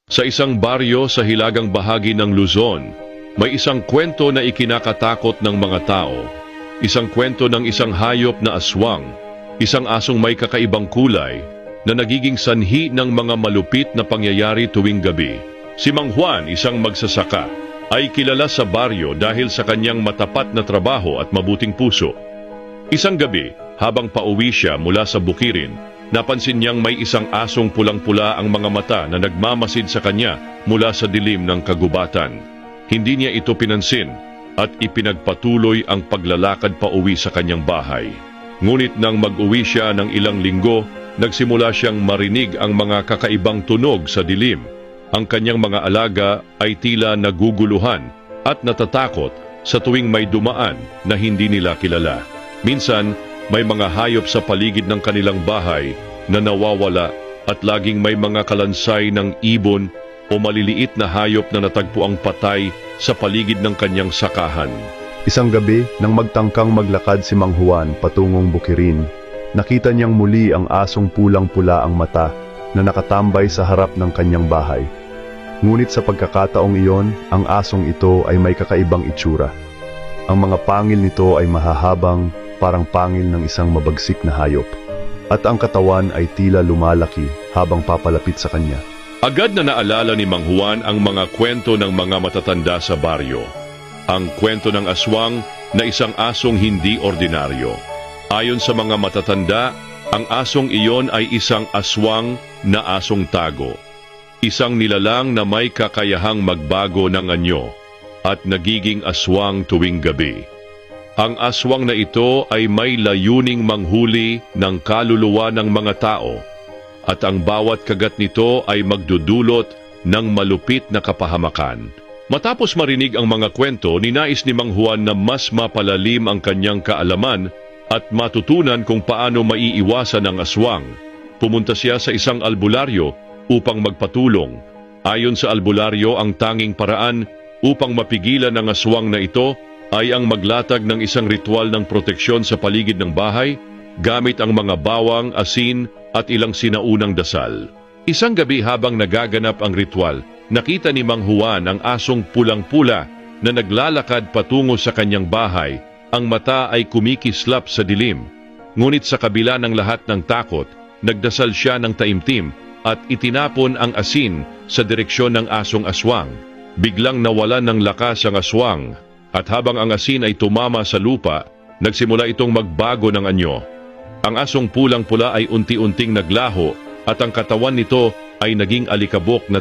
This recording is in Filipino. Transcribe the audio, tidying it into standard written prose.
Sa isang baryo sa hilagang bahagi ng Luzon, may isang kwento na ikinakatakot ng mga tao. Isang kwento ng isang hayop na aswang, isang asong may kakaibang kulay, na nagiging sanhi ng mga malupit na pangyayari tuwing gabi. Si Mang Juan, isang magsasaka, ay kilala sa baryo dahil sa kanyang matapat na trabaho at mabuting puso. Isang gabi, habang pauwi siya mula sa bukirin, napansin niyang may isang asong pulang-pula ang mga mata na nagmamasid sa kanya mula sa dilim ng kagubatan. Hindi niya ito pinansin at ipinagpatuloy ang paglalakad pauwi sa kanyang bahay. Ngunit nang mag-uwi siya ng ilang linggo, nagsimula siyang marinig ang mga kakaibang tunog sa dilim. Ang kanyang mga alaga ay tila naguguluhan at natatakot sa tuwing may dumaan na hindi nila kilala. Minsan, may mga hayop sa paligid ng kanilang bahay na nawawala at laging may mga kalansay ng ibon o maliliit na hayop na natagpuang patay sa paligid ng kanyang sakahan. Isang gabi, nang magtangkang maglakad si Mang Juan patungong bukirin, nakita niyang muli ang asong pulang-pula ang mata na nakatambay sa harap ng kanyang bahay. Ngunit sa pagkakataong iyon, ang asong ito ay may kakaibang itsura. Ang mga pangil nito ay mahahabang, parang pangil ng isang mabagsik na hayop. At ang katawan ay tila lumalaki habang papalapit sa kanya. Agad na naalala ni Mang Juan ang mga kwento ng mga matatanda sa baryo. Ang kwento ng aswang na isang asong hindi ordinaryo. Ayon sa mga matatanda, ang asong iyon ay isang aswang na asong tago. Isang nilalang na may kakayahang magbago ng anyo at nagiging aswang tuwing gabi. Ang aswang na ito ay may layuning manghuli ng kaluluwa ng mga tao at ang bawat kagat nito ay magdudulot ng malupit na kapahamakan. Matapos marinig ang mga kwento, ninais ni Mang Juan na mas mapalalim ang kanyang kaalaman at matutunan kung paano maiiwasan ang aswang. Pumunta siya sa isang albularyo upang magpatulong. Ayon sa albularyo, ang tanging paraan upang mapigilan ang aswang na ito ay ang maglatag ng isang ritual ng proteksyon sa paligid ng bahay gamit ang mga bawang, asin at ilang sinaunang dasal. Isang gabi habang nagaganap ang ritual, nakita ni Mang Juan ang asong pulang-pula na naglalakad patungo sa kanyang bahay. Ang mata ay kumikislap sa dilim. Ngunit sa kabila ng lahat ng takot, nagdasal siya ng taimtim at itinapon ang asin sa direksyon ng asong aswang. Biglang nawalan ng lakas ang aswang. At habang ang asin ay tumama sa lupa, nagsimula itong magbago ng anyo. Ang asong pulang-pula ay unti-unting naglaho at ang katawan nito ay naging alikabok na